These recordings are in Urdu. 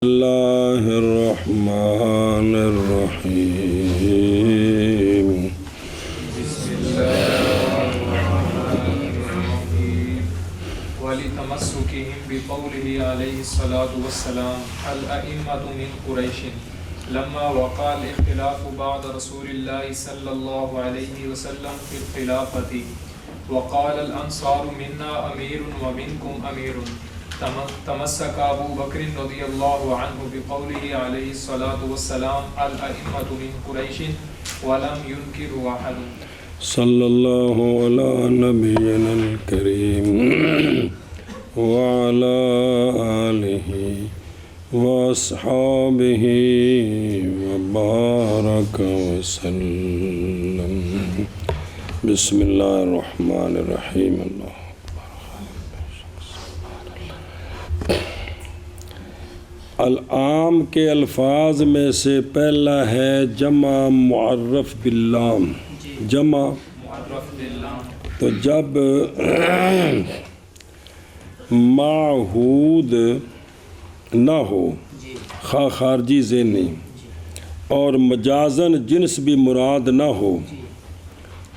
اللہ الرحمن الرحیم وَلِتَمَسُّكِهِمْ بِقَوْلِهِ عَلَيْهِ الصَّلَاةُ وَالسَّلَامُ الْأَئِمَّةُ مِنْ قُرَيْشٍ لَمَّا وَقَعَ الْاخْتِلَافُ بَعْدَ رَسُولِ اللَّهِ صَلَّى اللَّهُ عَلَيْهِ وَسَلَّمَ فِي الْخِلَافَةِ وَقَالَ الْأَنصَارُ مِنَّا أَمِيرٌ وَمِنْكُمْ أَمِيرٌ تمسك ابو بکر رضی اللہ عنہ بقوله علیہ الصلاۃ والسلام الائمۃ من قریش ولم ينکر احد صلی اللہ علی نبینا الکریم وعلی آلہ واصحابہ وبارک وسلم بسم اللہ الرحمن الرحیم اللہ العام کے الفاظ میں سے پہلا ہے جمع معرف باللام جمع تو جب معہود نہ ہو خارجی ذہنی اور مجازن جنس بھی مراد نہ ہو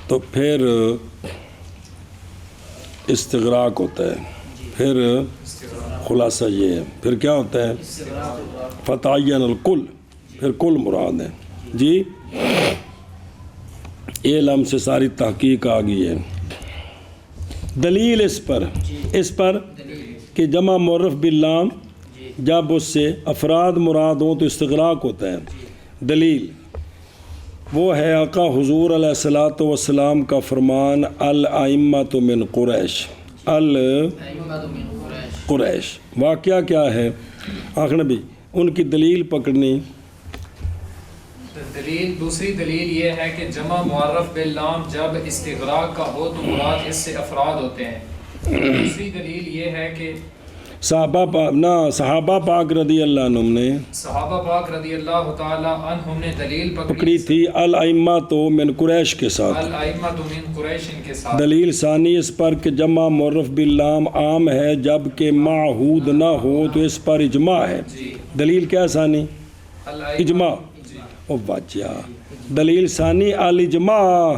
تو پھر استغراق ہوتا ہے پھر خلاصہ یہ ہے پھر کیا ہوتا ہے فتعین الکل پھر کل مراد ہے جی یہ لم سے ساری تحقیق آ گئی ہے دلیل اس پر کہ جمع معرف باللام جب اس سے افراد مراد ہوں تو استغراق ہوتا ہے دلیل وہ ہے آقا حضور علیہ الصلوۃ والسلام کا فرمان الائمۃ من قریش قریش واقعہ کیا ہے آخر نبی ان کی دلیل پکڑنی دوسری دلیل یہ ہے کہ جمع معرف باللام جب استغراق کا ہو تو مراد اس سے افراد ہوتے ہیں دوسری دلیل یہ ہے کہ صحابہ پاک رضی اللہ عنہم نے دلیل پکڑی تھی الائمہ تو من قریش کے ساتھ دلیل ثانی اس پر کہ جمع معرف باللام عام ہے جب کہ معہود نہ ہو تو اس پر اجماع ہے دلیل کیا ثانی اجماع او بچیا دلیل ثانی الاجماع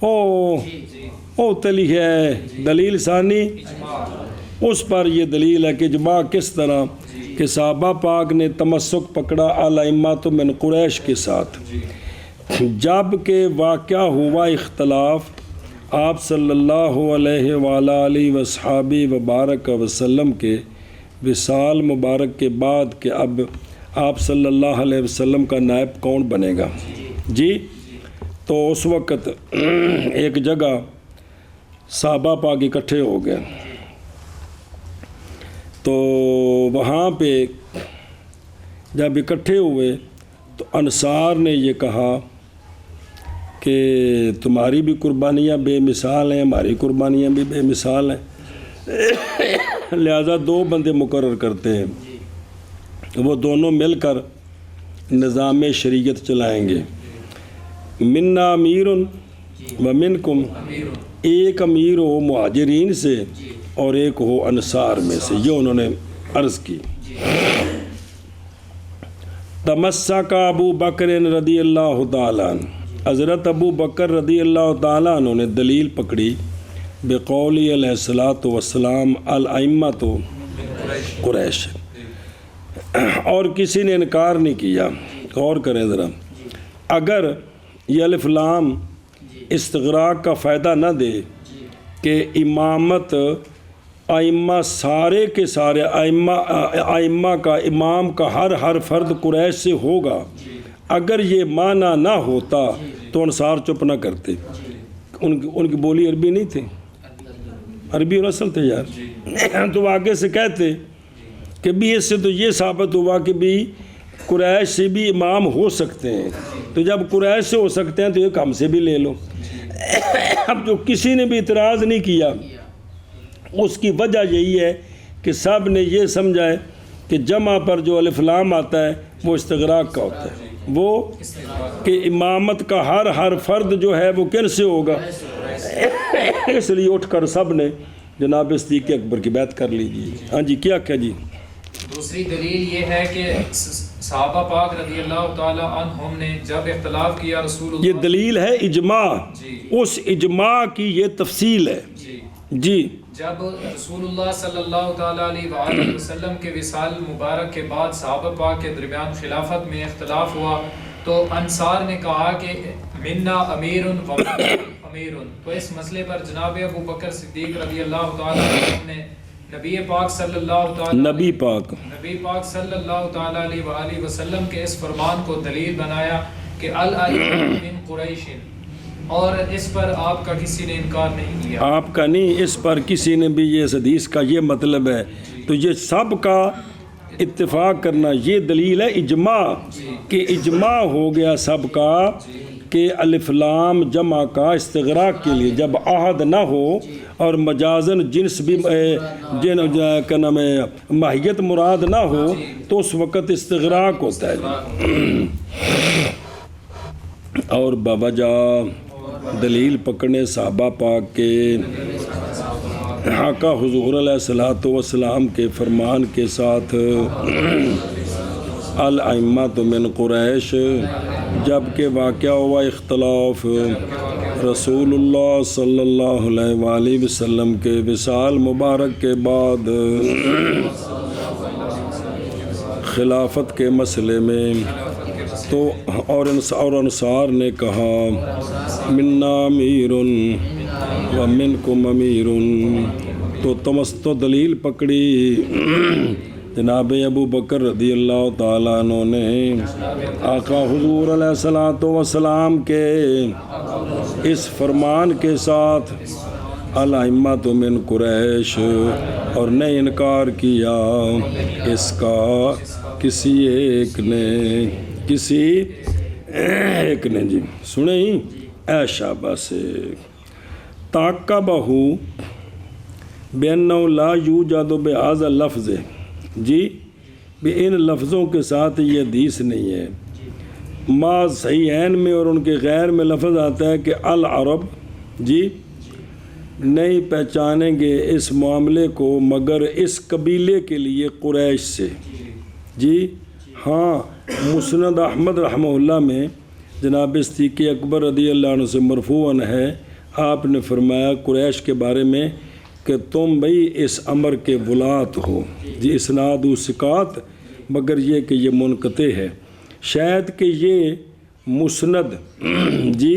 او تلی ہے دلیل ثانی اس پر یہ دلیل ہے کہ اجماع کس طرح کہ صحابہ پاک نے تمسک پکڑا الائمۃ من قریش کے ساتھ جب کہ واقعہ ہوا اختلاف آپ صلی اللہ علیہ وآلہ وصحابہ وبارک وسلم کے وصال مبارک کے بعد کہ اب آپ صلی اللہ علیہ وسلم کا نائب کون بنے گا جی تو اس وقت ایک جگہ صحابہ پاک اکٹھے ہو گئے تو وہاں پہ جب اکٹھے ہوئے تو انصار نے یہ کہا کہ تمہاری بھی قربانیاں بے مثال ہیں ہماری قربانیاں بھی بے مثال ہیں لہذا دو بندے مقرر کرتے ہیں وہ دونوں مل کر نظام شریعت چلائیں گے منا امیر و منکم ایک امیر ہو مہاجرین سے اور ایک ہو انصار میں سے یہ انہوں نے عرض کی تمسک ابو بکر رضی اللہ تعالیٰ عنہ حضرت ابو بکر رضی اللہ تعالیٰ عنہ نے دلیل پکڑی بقولی علیہ الصلوۃ والسلام الائمۃ قریش اور کسی نے انکار نہیں کیا غور کریں ذرا اگر یہ الف لام استغراق کا فائدہ نہ دے کہ امامت ائمہ سارے کے سارے ائمہ کا امام کا ہر فرد قریش سے ہوگا اگر یہ معنی نہ ہوتا تو انصار چپ نہ کرتے ان کی بولی عربی نہیں تھی عربی اور اصل تھے یار تو آگے سے کہتے کہ بھی اس سے تو یہ ثابت ہوا کہ بھی قریش سے بھی امام ہو سکتے ہیں تو جب قریش سے ہو سکتے ہیں تو ایک ہم سے بھی لے لو اب جو کسی نے بھی اعتراض نہیں کیا اس کی وجہ یہی ہے کہ سب نے یہ سمجھا ہے کہ جمع پر جو الف لام آتا ہے وہ استغراق کا ہوتا ہے وہ کہ امامت کا ہر فرد جو ہے وہ کن سے ہوگا اس لیے اٹھ کر سب نے جناب صدیق اکبر کی بیعت کر لیجیے. ہاں جی کیا کیا جی دوسری دلیل یہ ہے کہ صحابہ پاک رضی اللہ تعالی عنہم نے جب اختلاف کیا رسول اللہ، یہ دلیل ہے اجماع، جی اس اجماع کی یہ تفصیل ہے. جی جی جب رسول اللہ صلی اللہ تعالیٰ علیہ وآلہ وسلم کے وصال مبارک کے بعد صحابہ پاک کے درمیان خلافت میں اختلاف ہوا تو انصار نے کہا کہ منا امیر و منکم امیر، تو اس مسئلے پر جناب ابو بکر صدیق رضی اللہ تعالیٰ عنہ نے نبی پاک صلی اللہ تعالیٰ صلی اللہ تعالیٰ علیہ وآلہ وسلم کے اس فرمان کو دلیل بنایا کہ الائمہ من قریش، اور اس پر آپ کا کسی نے انکار نہیں کیا. آپ کا نہیں، اس پر کسی نے بھی، یہ حدیث کا یہ مطلب ہے. تو یہ سب کا اتفاق کرنا یہ دلیل ہے اجماع، کہ اجماع ہو گیا سب کا کہ الف لام جمع کا استغراق کے لیے جب عہد نہ ہو اور مجازن جنس بھی کا نام ہے ماہیت مراد نہ ہو تو اس وقت استغراق ہوتا ہے. اور بابا جا دلیل پکڑنے صحابہ پاک کے آقا حضور علیہ الصلوۃ والسلام کے فرمان کے ساتھ الائمۃ من قریش، جب کہ واقعہ ہوا اختلاف رسول اللہ صلی اللہ علیہ وآلہ وسلم کے وصال مبارک کے بعد خلافت کے مسئلے میں، تو اور انصار نے کہا منا امیر و منکم امیر، تو دلیل پکڑی جناب ابو بکر رضی اللہ تعالیٰ عنہ نے آقا حضور علیہ الصلوۃ والسلام کے اس فرمان کے ساتھ الائمۃ من قریش، اور نے انکار کیا اس کا کسی ایک نے. جی سنیں اے شابہ سے تاقبہ بینہ لا یوجد بہذا لفظ، جی بھی ان لفظوں کے ساتھ یہ حدیث نہیں ہے. ما صحیحین میں اور ان کے غیر میں لفظ آتا ہے کہ العرب، جی نہیں پہچانیں گے اس معاملے کو مگر اس قبیلے کے لیے قریش سے. جی ہاں، مسند احمد رحمہ اللہ میں جناب صدیق اکبر رضی اللہ عنہ سے مرفوعاً ہے، آپ نے فرمایا قریش کے بارے میں کہ تم بھئی اس امر کے ولات ہو. جی اسناد و ثقات، مگر یہ کہ یہ منقطع ہے، شاید کہ یہ مسند، جی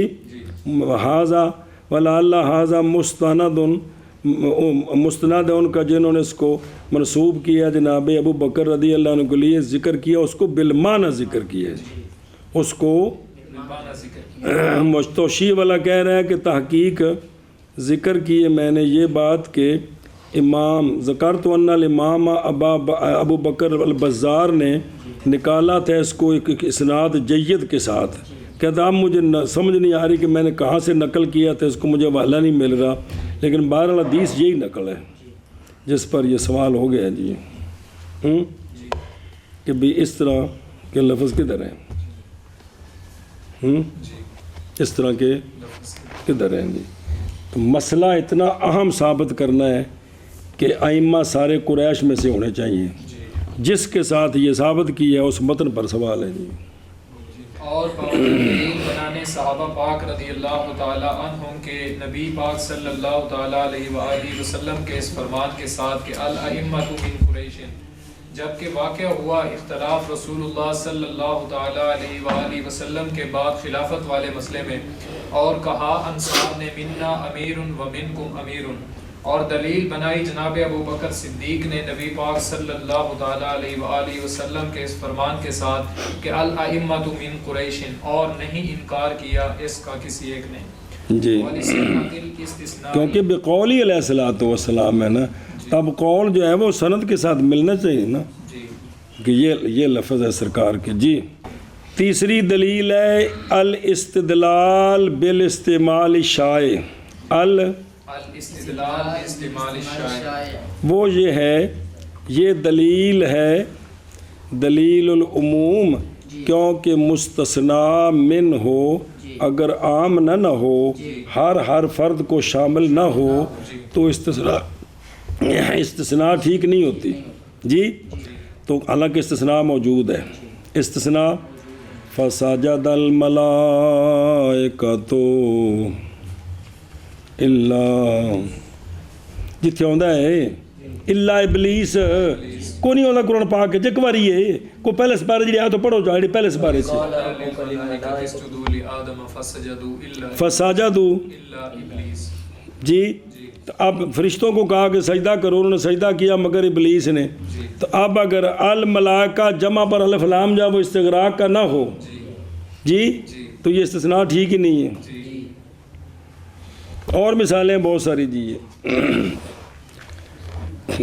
حاضہ ولا اللہ حاضہ مستند ان کا جنہوں نے اس کو منسوب کیا جناب ابو بکر رضی اللہ عنہ کے لیے ذکر کیا، اس کو بالمعنی ذکر کیا، اس کو مستوشی والا کہہ رہا ہے کہ تحقیق ذکر کیے میں نے یہ بات کہ امام ذکرت ان الامام ابو بکر البزار نے نکالا تھا اس کو ایک اسناد جید کے ساتھ. کہتا اب مجھے سمجھ نہیں آ رہی کہ میں نے کہاں سے نقل کیا تھا، اس کو مجھے حوالہ نہیں مل رہا، لیکن بہرحال حدیث یہی نقل ہے جس پر یہ سوال ہو گیا. جی کہ بھی اس طرح کے لفظ کدھر ہیں، اس طرح کے کدھر ہیں. جی تو مسئلہ اتنا اہم ثابت کرنا ہے کہ ائمہ سارے قریش میں سے ہونے چاہیے، جس کے ساتھ یہ ثابت کیا ہے اس متن پر سوال ہے. جی اور دلیل بنانے صحابہ پاک رضی اللہ تعالیٰ عنہم کے نبی پاک صلی اللہ تعالیٰ علیہ وآلہ وسلم کے اس فرمان کے ساتھ کہ الائمۃ من قریش، جبکہ واقع ہوا اختلاف رسول اللہ صلی اللہ تعالیٰ علیہ وآلہ وسلم کے بعد خلافت والے مسئلے میں، اور کہا انصار نے منا امیر و منکم امیر، اور دلیل بنائی جناب ابو بکر صدیق نے نبی پاک صلی اللہ تعالیٰ علیہ وآلہ وسلم کے اس فرمان کے ساتھ کہ الائمۃ من قریش، اور نہیں انکار کیا اس کا کسی ایک نے. جی کیونکہ بقولی علیہ الصلوۃ والسلام ہے نا، تب قول جو ہے وہ سند کے ساتھ ملنا چاہیے نا، کہ یہ لفظ ہے سرکار کے. جی تیسری دلیل ہے الاستدلال بالاستعمال الشائع. الاستدلال باستعمال الشائع، وہ یہ ہے، یہ دلیل ہے دلیل العموم، کیونکہ مستثنیٰ من ہو اگر عام نہ ہو، ہر فرد کو شامل نہ ہو تو استثناء ٹھیک نہیں ہوتی. جی تو حالانکہ استثناء موجود ہے. استثناء فسجد الملائکۃ الا جتھے آندا ہے الا ابلیس کو نہیں آندا قرآن پاک کے ایک باری ہے کو پہلے سپارے جڑی آیت پڑھو جا جڑی پہلے سپارے سے فسجدوا جی. تو اب فرشتوں کو کہا کہ سجدہ کرو، انہوں نے سجدہ کیا مگر ابلیس نے. تو اب اگر الملائکہ جمع پر الف لام جا وہ استغراق کا نہ ہو جی تو یہ استثناء ٹھیک ہی نہیں ہے. اور مثالیں بہت ساری جی.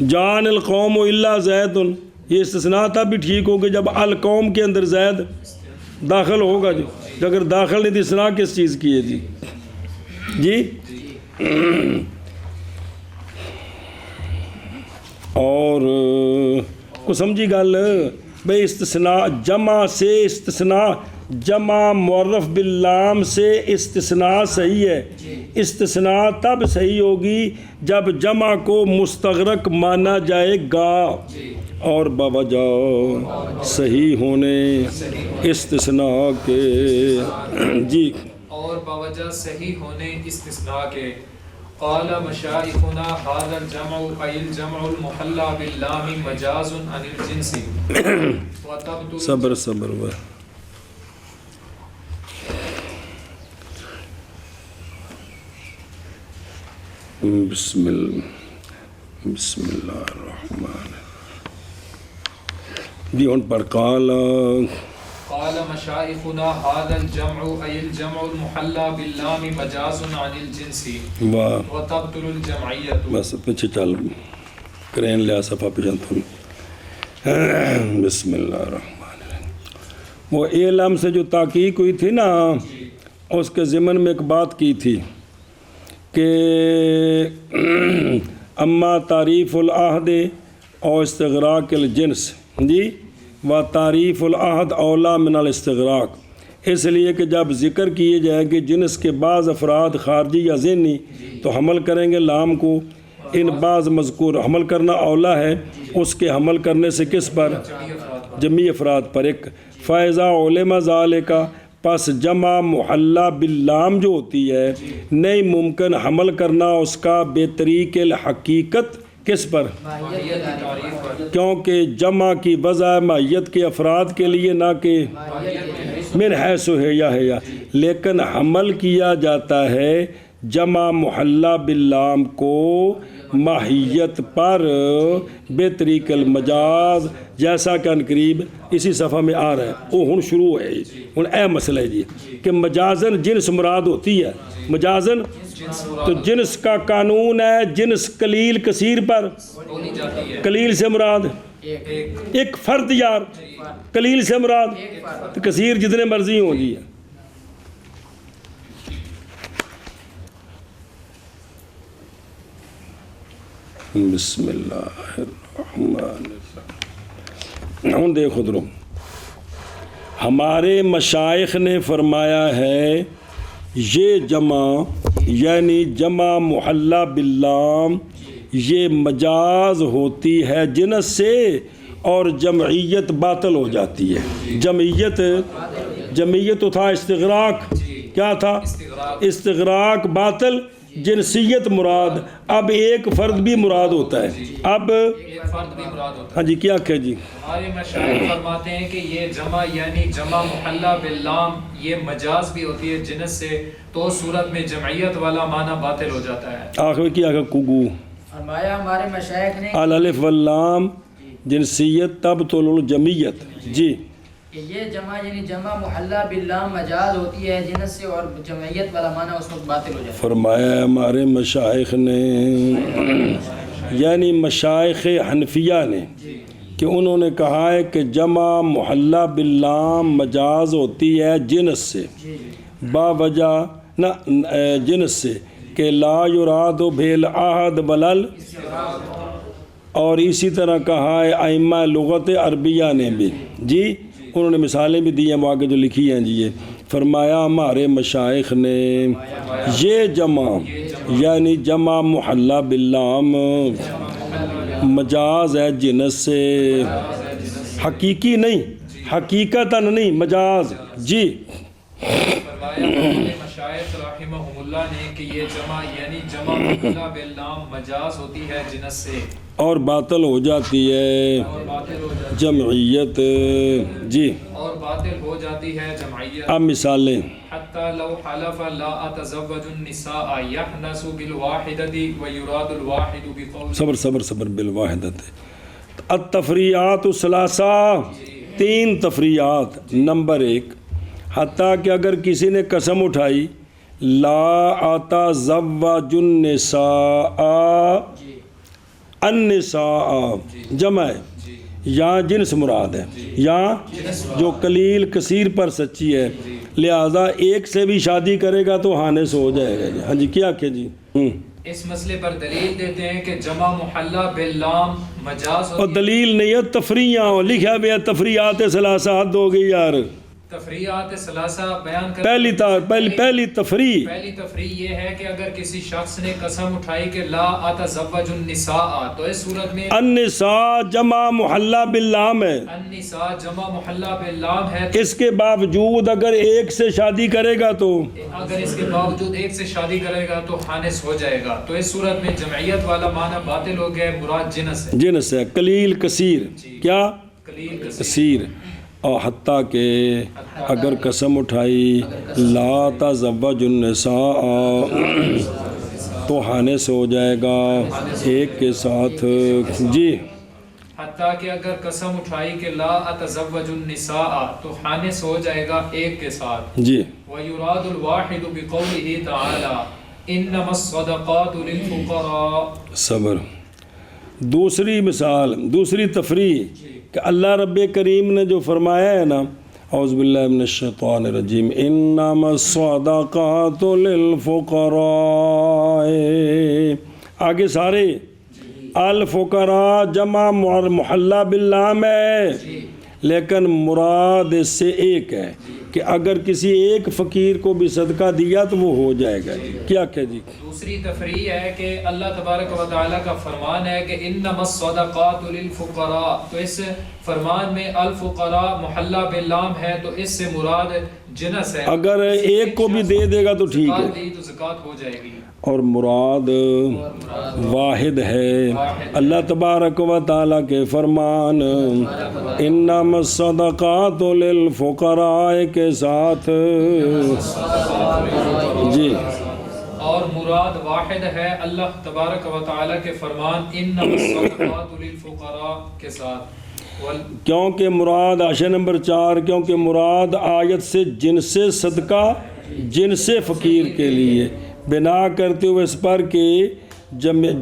جان القوم الا زید، یہ استثناء تب بھی ٹھیک ہوگا جب القوم کے اندر زید داخل ہوگا جی. اگر داخل نہیں تو استثناء کس چیز کی ہے جی جی. اور کو سمجھی گل بھئی استثناء جمع سے استثناء جمع معرف باللام سے استثناء صحیح ہے. استثناء تب صحیح ہوگی جب جمع کو مستغرق مانا جائے گا اور بوجہ صحیح ہونے استثناء کے جی. اور بوجہ صحیح ہونے استثناء کے. قال مشائخنا هذا الجمع أي الجمع المحلى باللام مجاز عن الجنس وتبدو صبر بسم اللہ الرحمن جی. ان پر قال مشائخنا هذا الجمع أي الجمع المحلى باللام مجاز عن الجنس وتبطل الجمعية. بس پیچھے چل کرین لیا صفحہ پیچھے تھوڑی. بسم اللہ الرحمن الرحیم. وہ علم سے جو تحقیق ہوئی تھی نا اس کے ضمن میں ایک بات کی تھی کہ اما تعریف العہد اور استغراق الجنس جی و تعریف العہد اولا من الاستغراق. اس لیے کہ جب ذکر کیے جائیں گے جنس کے بعض افراد خارجی یا ذہنی تو حمل کریں گے لام کو. ان بعض مذکور حمل کرنا اولا ہے اس کے حمل کرنے سے کس پر؟ جمعی افراد پر. ایک فائزہ علم ذالک پس جمع محلہ باللام جو ہوتی ہے نہیں ممکن حمل کرنا اس کا بے طریق الحقیقت کس پر؟ کیونکہ جمع کی وضع ماہیت کے افراد کے لیے نہ کہ من حیث ہے یا لیکن حمل کیا جاتا ہے جمع محلہ باللام کو ماہیت پر بے طریق المجاز جیسا کہ عنقریب اسی صفحہ میں آ رہا ہے. وہ ہن شروع ہے ہن اے مسئلہ ہے جی کہ مجازن جنس مراد ہوتی ہے. مجازن تو جنس کا قانون ہے جنس قلیل کثیر پر. قلیل سے مراد ایک فرد یار، قلیل سے مراد تو کثیر جتنے مرضی ہوں جی. بسم اللہ الرحمن الرحیم. ہوں دیکھو درو ہمارے مشائخ نے فرمایا ہے یہ جمع یعنی جمع محلہ باللام یہ مجاز ہوتی ہے جنس سے اور جمعیت باطل ہو جاتی ہے. جمعیت تو تھا استغراق. کیا تھا؟ استغراق باطل، جنسیت مراد. اب ایک فرد بھی مراد ہوتا ہے. اب ہاں جی کیا کہ جی ہمارے مشائخ فرماتے ہیں کہ یہ جمع یعنی جمع محلہ باللام یہ مجاز بھی ہوتی ہے جنس سے تو صورت میں جمعیت والا معنی باطل ہو جاتا ہے. آخر کیا کہ کوگو فرمایا ہمارے مشائخ نے الالف واللام جنسیت تبطل الجمعیت جی کہ یہ جمع یعنی جمع محلہ باللام مجاز ہوتی ہے جنس سے اور جمعیت والا معنی اس وقت باطل ہو جاتا ہے. فرمایا ہمارے مشائخ نے یعنی مشائخ حنفیہ نے کہ انہوں نے کہا ہے کہ جمع محلہ باللام مجاز ہوتی ہے جنس سے باوجہ نہ جنس سے کہ لا یراد بالعہد بلل. اور اسی طرح کہا ہے ائمہ لغت عربیہ نے بھی جی انہوں نے مثالیں بھی دی ہیں وہ آگے جو لکھی ہیں جی. یہ فرمایا ہمارے مشائخ نے یہ جمع یعنی جمع محلہ باللام مجاز ہے جنس سے حقیقی نہیں، حقیقتاً نہیں، مجاز. جی فرمایا مشائخ رحمہم اللہ نے کہ یہ جمع یعنی جمع محلہ باللام مجاز ہوتی ہے جنس سے، اور باطل ہو جاتی ہے اور باطل ہو جاتی جمعیت. جی اور باطل ہو جاتی ہے جمعیت. اب مثالیں. حتی لو حلف لا اتزوج النساء یحنس بالواحدۃ ویراد الواحد بقول. صبر بالواحدت. التفریعات الثلاثہ، 3 تفریعات. نمبر 1، حتیٰ کہ اگر کسی نے قسم اٹھائی لا اتزوج النساء، النساء جمع ہے، یہاں جنس مراد ہے، یہاں جو قلیل کثیر پر سچی ہے، لہذا ایک سے بھی شادی کرے گا تو حانس ہو جائے گا. ہاں جی کیا کہ جی اس مسئلے پر دلیل دیتے ہیں کہ جمع محلہ باللام مجاز اور ہوتی ہے. دلیل نہیں ہے، تفریعاں لکھا بھی ہے تفریعات ثلاثہ. حد ہو گئی یار. تفریعات ثلاثہ بیان کر پہلی تفریع پہلی تفریع یہ ہے کہ اگر کسی شخص نے قسم اٹھائی کہ لا اتزوج النساء، تو اس صورت میں النساء جمع محلہ باللام ہے، النساء جمع محلہ باللام ہے. اس کے باوجود اگر ایک سے شادی کرے گا تو اگر اس کے باوجود ایک سے شادی کرے گا تو حانس ہو جائے گا. تو اس صورت میں جمعیت والا معنی باطل ہو گیا، مراد جنس ہے. جنس ہے، قلیل کثیر. کیا قلیل کثیر. اور حتیٰ کہ اگر قسم اٹھائی لا تزوج النساء تو حانس ہو جائے گا ایک کے ساتھ. جی حتیٰ کہ اگر قسم اٹھائی کہ لا اتزوج النساء تو حانس ہو جائے گا ایک کے ساتھ. جی وَيُرَادُ الْوَاحِدُ بِقَوْلِهِ تَعَالَى إِنَّمَا الصَّدَقَاتُ لِلْفُقَرَاءِ. صبر. دوسری مثال، دوسری تفریح کہ اللہ رب کریم نے جو فرمایا ہے نا، اعوذ باللہ من الشیطان الرجیم، انما الصدقات للفقراء، آگے سارے الفقراء جمع محلہ باللام ہے، لیکن مراد اس سے ایک ہے کہ اگر کسی ایک فقیر کو بھی صدقہ دیا تو وہ ہو جائے گا. کیا کہ جی دوسری تفریح ہے کہ اللہ تبارک و تعالیٰ کا فرمان ہے کہ انما الصدقات للفقراء، تو اس فرمان میں الفقراء محلہ باللام ہے، تو اس سے مراد جنس ہے. اگر ایک کو بھی دے دے گا تو ٹھیک ہے، زکوٰۃ دی تو زکوٰۃ ہو جائے گی. اور مراد واحد ہے اللہ تبارک و تعالیٰ کے فرمان انما الصدقات للفقراء کے ساتھ. جی اور مراد واحد ہے اللہ تبارک و تعالیٰ کے فرمان انما الصدقات للفقراء کے ساتھ. کیونکہ مراد عشر نمبر 4، کیونکہ مراد آیت سے جنس صدقہ جنس فقیر کے لیے بنا کرتے ہوئے اس پر کہ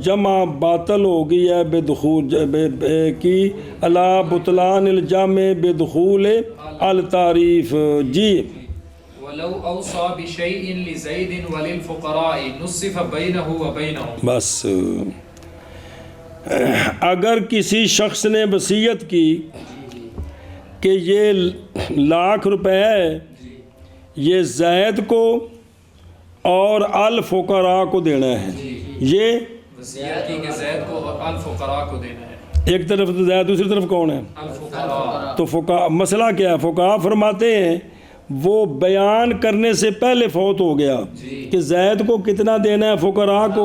جمع باطل ہو گئی ہے بدخول کی علی بطلان الجمع بدخول التعریف. جی وَلَوْ أَوْصَى بِشَيْءٍ لِزَيْدٍ وَلِلْفُقَرَاءِ نُصِّفَ بَيْنَهُ وَبَيْنَهُمْ. بس اگر کسی شخص نے وصیت کی کہ یہ ₹1,00,000 ہے، یہ زید کو اور الفقراء کو دینا ہے. یہ وصیت کی کہ زید کو اور الفقراء کو دینا ہے. ایک طرف تو زید، دوسری طرف کون ہے؟ الفقراء. تو مسئلہ کیا ہے؟ فقہا فرماتے ہیں وہ بیان کرنے سے پہلے فوت ہو گیا کہ زید کو کتنا دینا ہے، فقراء کو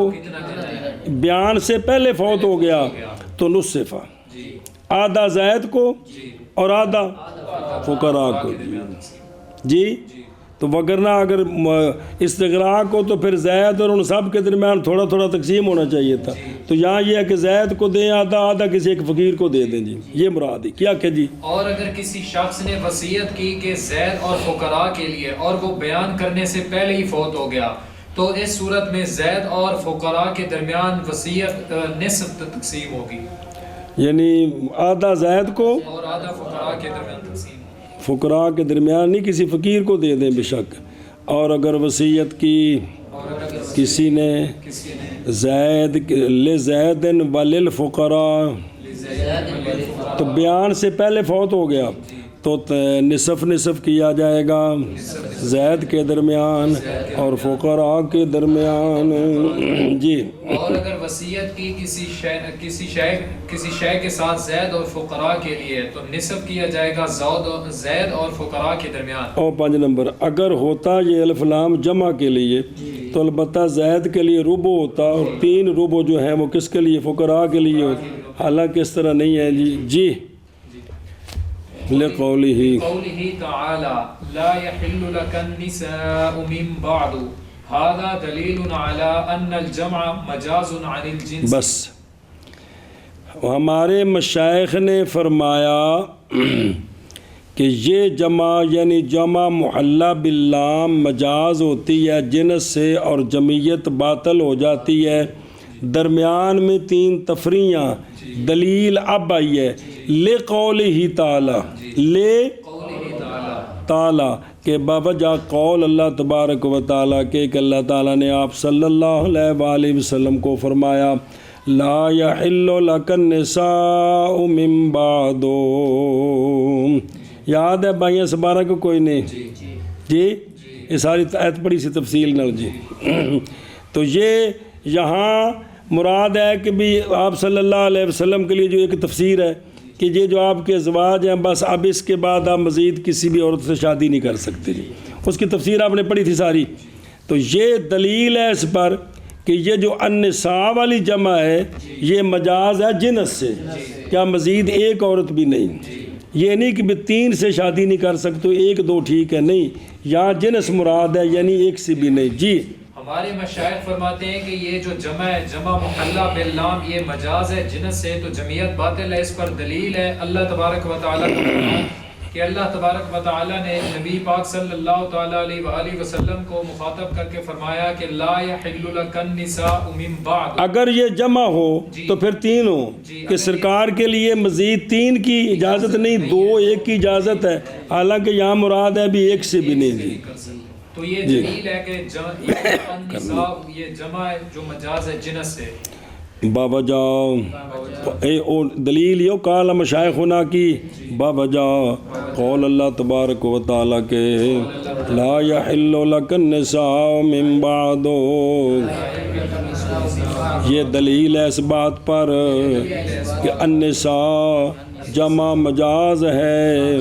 بیان سے پہلے فوت ہو گیا تو نصفہ، آدھا زید کو اور آدھا فقراء کو. جی تو وگرنہ اگر استغراق ہو تو پھر زید اور ان سب کے درمیان تھوڑا تھوڑا تقسیم ہونا چاہیے تھا. تو یہاں یہ ہے کہ زید کو دیں آدھا، آدھا کسی ایک فقیر کو دے دیں. جی یہ مراد ہے. کیا کہ جی اور اگر کسی شخص نے وصیت کی کہ زید اور فقراء کے لیے اور وہ بیان کرنے سے پہلے ہی فوت ہو گیا تو اس صورت میں زید اور فقراء کے درمیان وصیت نصف تقسیم ہوگی، یعنی آدھا زید کو اور آدھا فقراء کے درمیان تقسیم. فقراء کے درمیان نہیں، کسی فقیر کو دے دیں بے شک. اور اگر وصیت کی کسی نے زید لزید وللفقراء تو بیان سے پہلے فوت ہو گیا تو نصف نصف کیا جائے گا زید کے درمیان اور فقراء کے درمیان. جی اور اگر وصیت کی کسی شے کے ساتھ زید اور فقراء کے لیے تو نصف کیا جائے گا زید اور فقراء کے درمیان. اور 5 نمبر اگر ہوتا یہ الف لام جمع کے لیے تو البتہ زید کے لیے ربع ہوتا اور 3 ربع جو ہیں وہ کس کے لیے فقراء کے لیے ہوتا. حالانکہ اس طرح نہیں ہے. جی لقوله تعالى لا يحل لك النساء من بعد هذا دلیل على ان الجمع مجاز عن الجنس. بس ہمارے مشائخ نے فرمایا کہ یہ جمع یعنی جمع محلہ باللام مجاز ہوتی ہے جنس سے اور جمعیت باطل ہو جاتی ہے. درمیان میں 3 تفریعاں. دلیل اب آئی ہے لقولہ تعالی تعالی کہ بوجہ قول اللہ تبارک و تعالیٰ کہ اللہ تعالیٰ نے آپ صلی اللہ علیہ وآلہ وسلم کو فرمایا لا یحل لک النساء من بعد. یاد ہے بھائی اس بارہ کو کوئی نہیں؟ جی یہ ساری آیت بڑی سی تفصیل نال. جی تو یہ یہاں مراد ہے کہ بھی آپ صلی اللہ علیہ وسلم کے لیے جو ایک تفسیر ہے کہ یہ جو آپ کے ازواج ہیں بس اب اس کے بعد آپ مزید کسی بھی عورت سے شادی نہیں کر سکتے. جی اس کی تفسیر آپ نے پڑھی تھی ساری. تو یہ دلیل ہے اس پر کہ یہ جو النساء والی جمع ہے یہ مجاز ہے جنس سے. کیا مزید ایک عورت بھی نہیں. یہ نہیں کہ بھی 3 سے شادی نہیں کر سکتے 1 2 ٹھیک ہے. نہیں یہاں جنس مراد ہے یعنی ایک سے بھی نہیں. جی ہمارے مشائخ فرماتے ہیں کہ یہ جو جمع ہے جمع محلہ باللام یہ مجاز ہے جنس سے تو جمعیت باطل ہے. اس پر دلیل ہے اللہ تبارک و تعالیٰ کا فرمان کہ اللہ تبارک و تعالیٰ نے نبی پاک صلی اللہ تعالیٰ علیہ وآلہ وسلم کو مخاطب کر کے فرمایا کہ لا یحل لک النساء من بعد. اگر یہ جمع ہو تو پھر 3 ہو کہ سرکار کے لیے مزید 3 کی اجازت نہیں 2 1 کی اجازت ہے. حالانکہ یہاں مراد ہے بھی 1 سے بھی نہیں. جی تو یہ دلیل ہے کہ النساء یہ جمع ہے جو مجاز ہے جنس سے. بابا جاؤ دلیل یہ قال مشائخنا کی بابا جاؤ قول اللہ تبارک و تعالیٰ کے لا یحل لک النساء من بعد. یہ دلیل ہے اس بات پر کہ النساء جمع مجاز ہے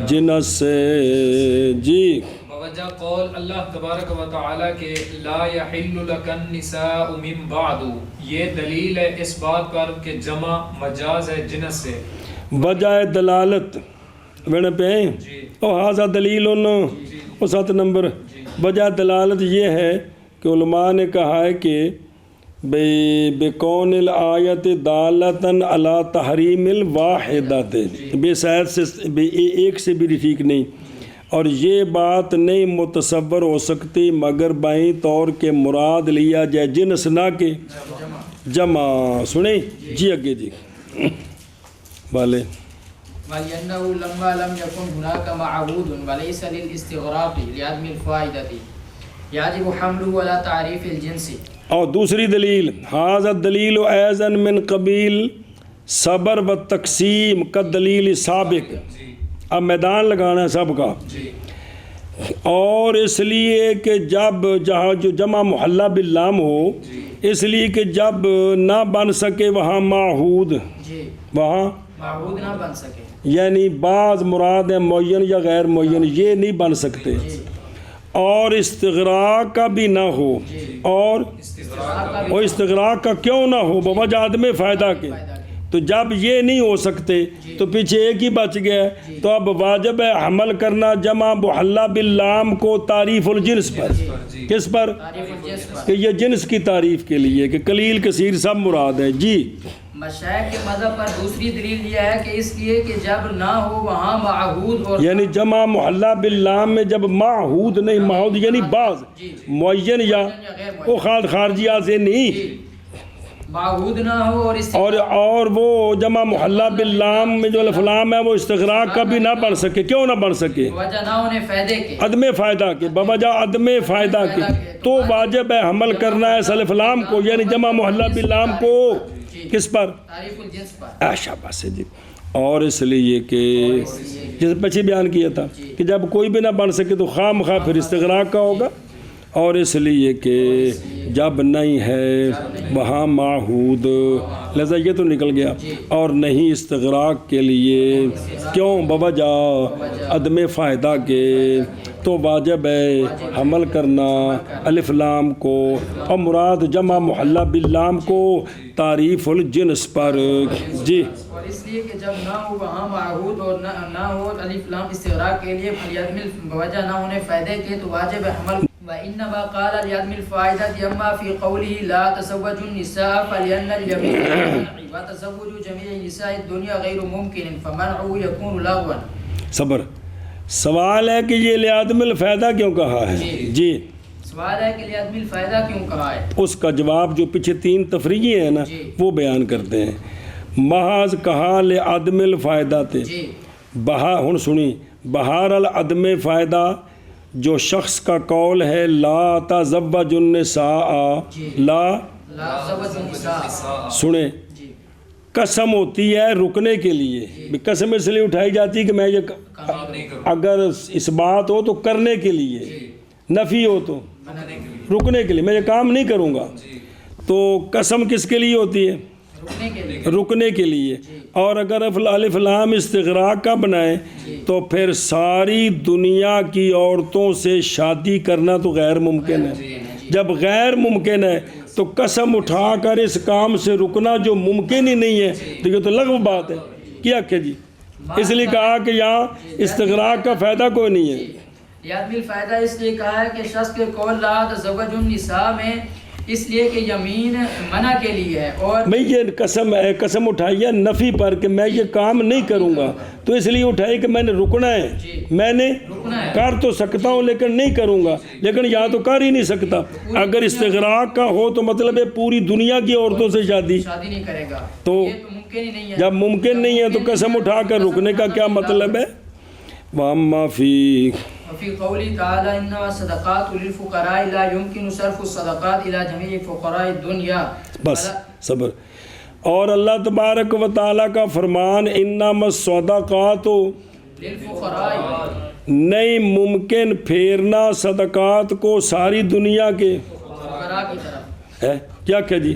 جنس سے. جی وجہ قول اللہ تبارک و تعالیٰ کے لا یحل لک النساء من بعد یہ دلیل ہے اس بات پر کہ جمع مجاز ہے جنس سے. وجہ دلالت ویڑے پہ ہیں او ہاذا دلیل او 7 نمبر. وجہ دلالت یہ ہے کہ علماء نے کہا ہے کہ بکون الآیت دالتاً علی تحریم الواحدۃ بے سید سے ایک سے بھی ٹھیک نہیں. اور یہ بات نہیں متصور ہو سکتی مگر بائیں طور کے مراد لیا جائے جنس نہ کہ جمع. سنیں جی اگے جی والے وَلِأَنَّهُ لَمَّا لَمْ يَكُنْ هُنَاكَ مَعْهُودٌ وَلَيْسَ لِلْإِسْتِغْرَاقِ لِعَدْمِ الْفَائِدَةِ يَجِبُ حَمْلُهُ عَلَى تَعْرِيفِ الْجِنْسِ. اور دوسری دلیل هذا الدلیل ایضا من قبیل صبر و تقسیم کا دلیل سابق. اب میدان لگانا ہے سب کا. اور اس لیے کہ جب جہاں جو جمع محلہ باللام ہو اس لیے کہ جب نہ بن سکے وہاں معہود وہاں معہود نہ بن سکے یعنی بعض مراد ہے معین یا غیر معین یہ نہیں بن سکتے. اور استغراق کا بھی نہ ہو اور استغراق کا کیوں نہ ہو بوجہ عدم فائدہ کے. تو جب یہ نہیں ہو سکتے تو پیچھے ایک ہی بچ گیا. تو اب واجب ہے حمل کرنا جمع محلہ باللام کو تعریف الجنس پر. کس پر؟ کہ یہ جنس کی تعریف کے لیے کہ قلیل کثیر سب مراد ہے. جی مشائخ کے مذہب پر دوسری دلیل یہ ہے کہ اس لیے کہ جب نہ ہو وہاں معہود اور یعنی جمع محلہ باللام میں جب معہود نہیں معہود یعنی بعض معین یا وہ خارجی آزے نہیں معہود نہ ہو اور وہ جمع محلہ باللام میں جو الفلام ہے وہ استغراق کا بھی نہ بن سکے. کیوں نہ بن سکے؟ وجہ نہ ہونے فائدے کے عدم فائدہ کے بوجہ عدم فائدہ کے. تو واجب ہے حمل کرنا ہے الفلام کو یعنی جمع محلہ باللام کو کس پر؟ تعریف الجنس پر. شاباش جی. اور اس لیے کہ جیسے پیچھے بیان کیا تھا کہ جب کوئی بھی نہ بن سکے تو خواہ مخواہ پھر استغراق کا ہوگا، اور اس لیے کہ جب نہیں ہے وہاں معہود، لہذا یہ تو نکل گیا، اور نہیں استغراق کے لیے، کیوں؟ بوجہ عدم فائدہ کے، تو واجب ہے حمل کرنا الف لام کو، اور مراد جمع محلہ باللام کو تعریف الجنس پر۔ جی، اور اس لیے کہ جب نہ ہو وہاں معہود اور نہ ہو الف لام استغراق کے لیے، فلیعدم بوجہ نہ ہونے فائدے کے، تو واجب ہے حمل۔ وَإِنَّمَا قَالَ لِعَدْمِ الْفَائِدَةِ أَمَّا فِي قَوْلِهِ لَا تَزَوَّجُوا النِّسَاءَ فَلِأَنَّ الْجَمِيعَ مَنْعٌ وَتَزَوُّجُ جَمِيعِ النِّسَاءِ الدُّنْيَا غَيْرُ مُمْكِنٍ فَمَنْعُهُ يَكُونُ لَغْوًا۔ صبر، سوال ہے کہ یہ لعدم الفائدہ کیوں کہا ہے؟ جی، سوال ہے کہ لعدم الفائدہ کیوں کہا ہے؟ اس کا جواب جو پیچھے 3 تفریعی ہیں نا وہ بیان کرتے ہیں۔ محض کہا لعدم الفائدہ تے، ہن سنی، بہرحال عدم فائدہ جو شخص کا قول ہے لا تزوج النساء، لا تزوج النساء، سنیں، قسم ہوتی ہے رکنے کے لیے، قسم اس لیے اٹھائی جاتی ہے کہ میں یہ اگر اس بات ہو تو کرنے کے لیے، نفی ہو تو رکنے کے لیے، میں یہ کام نہیں کروں گا، تو قسم کس کے لیے ہوتی ہے؟ رکنے کے لیے۔ اور اگر الف لام استغراق کا بنائے تو پھر ساری دنیا کی عورتوں سے شادی کرنا تو غیر ممکن ہے۔ جب غیر ممکن ہے تو قسم اٹھا کر اس کام سے رکنا جو ممکن ہی نہیں ہے تو یہ تو لغو بات ہے۔ کیا کہ جی، اس لیے کہا کہ یہاں استغراق کا فائدہ کوئی نہیں ہے۔ لعدم الفائدہ اس لیے کہا ہے کہ شخص کے قول لا تزوج النساء میں اس لیے کہ یمین منع کے لیے ہے، اور میں یہ قسم اٹھائی ہے نفی پر کہ میں یہ کام نہیں کروں گا، تو اس لیے اٹھائی کہ میں نے رکنا ہے، میں نے کر تو سکتا ہوں لیکن نہیں کروں گا، لیکن یہاں تو کر ہی نہیں سکتا۔ اگر استغراق کا ہو تو مطلب ہے پوری دنیا کی عورتوں سے شادی نہیں کرے گا، تو ممکن ہی نہیں ہے۔ جب ممکن نہیں ہے تو قسم اٹھا کر رکنے کا کیا مطلب ہے؟ وَأَمَّا فِي وفي قوله تعالى انما الصدقات للفقراء لا يمكن صرف الصدقات الى جميع فقراء الدنيا، بس صبر۔ اور اللہ تبارک و تعالیٰ کا فرمان انما الصدقات للفقراء، نہیں ممکن پھیرنا صدقات کو ساری دنیا کے فقراء کی طرف ہے۔ کیا کہ جی،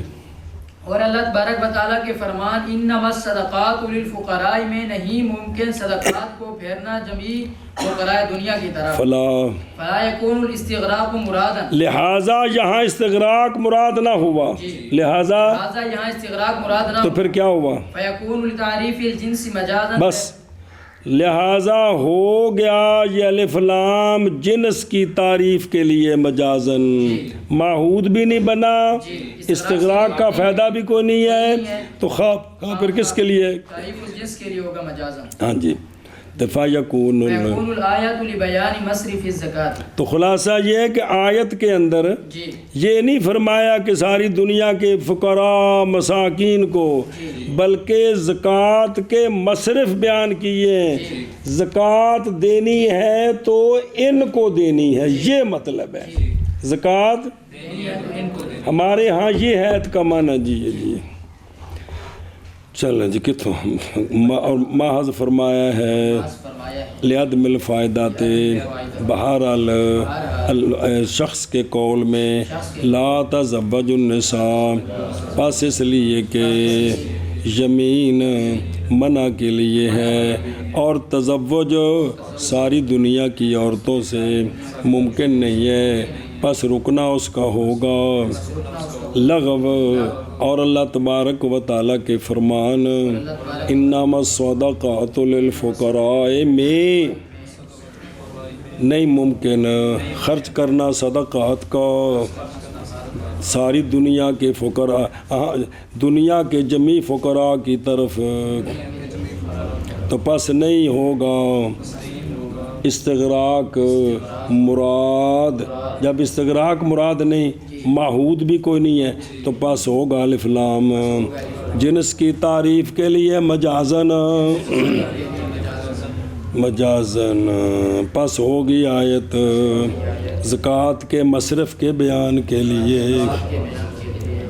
اور اللہ تبارک و تعالیٰ کے فرمان انما الصدقات للفقراء میں نہیں ممکن صدقات کو پھیرنا جمیع فقراء دنیا کی طرف، فلا يكون الاستغراق مرادا، لہٰذا یہاں استغراق مراد نہ ہوا، لہٰذا یہاں استغراق مراد نہ، تو پھر کیا ہوا؟ فيكون لتعریف الجنس مجازا، بس لہٰذا ہو گیا یہ الف لام جنس کی تعریف کے لیے مجازن، معہود بھی نہیں بنا، استغراق کا فائدہ بھی کوئی نہیں ہے، تو خواب پھر کس کے لیے؟ تعریف الجنس کے لیے ہوگا مجازا۔ ہاں جی، دفاع یکون فيكون الآیات لبیان مصرف الزکوٰۃ، تو خلاصہ یہ ہے کہ آیت کے اندر یہ نہیں فرمایا کہ ساری دنیا کے فقراء مساکین کو، بلکہ زکوٰۃ کے مصرف بیان کیے ہیں، زکوٰۃ دینی ہے تو ان کو دینی ہے، یہ مطلب ہے زکوٰۃ ہمارے ہاں یہ ہے کا معنی۔ جی چلیں جی، کتوں اور محض فرمایا ہے لعدم الفائدات، بہرحال شخص کے قول میں لا تزوج النساء، پس اس لیے کہ یمین منع کے لیے ہے، اور تزوج ساری دنیا کی عورتوں سے ممکن نہیں ہے، پس رکنا اس کا ہوگا لغو۔ اور اللہ تبارک و تعالیٰ کے فرمان انما الصدقات للفقراء میں نہیں ممکن خرچ کرنا صدقات کا ساری دنیا کے فقراء، دنیا کے جمیع فقراء کی طرف، تو پس نہیں ہوگا استغراق مراد۔ جب استغراق مراد نہیں، معہود بھی کوئی نہیں ہے، تو پس ہوگا الف لام جنس کی تعریف کے لیے مجازن، پس ہوگی آیت زکوٰۃ کے مصرف کے بیان کے لیے۔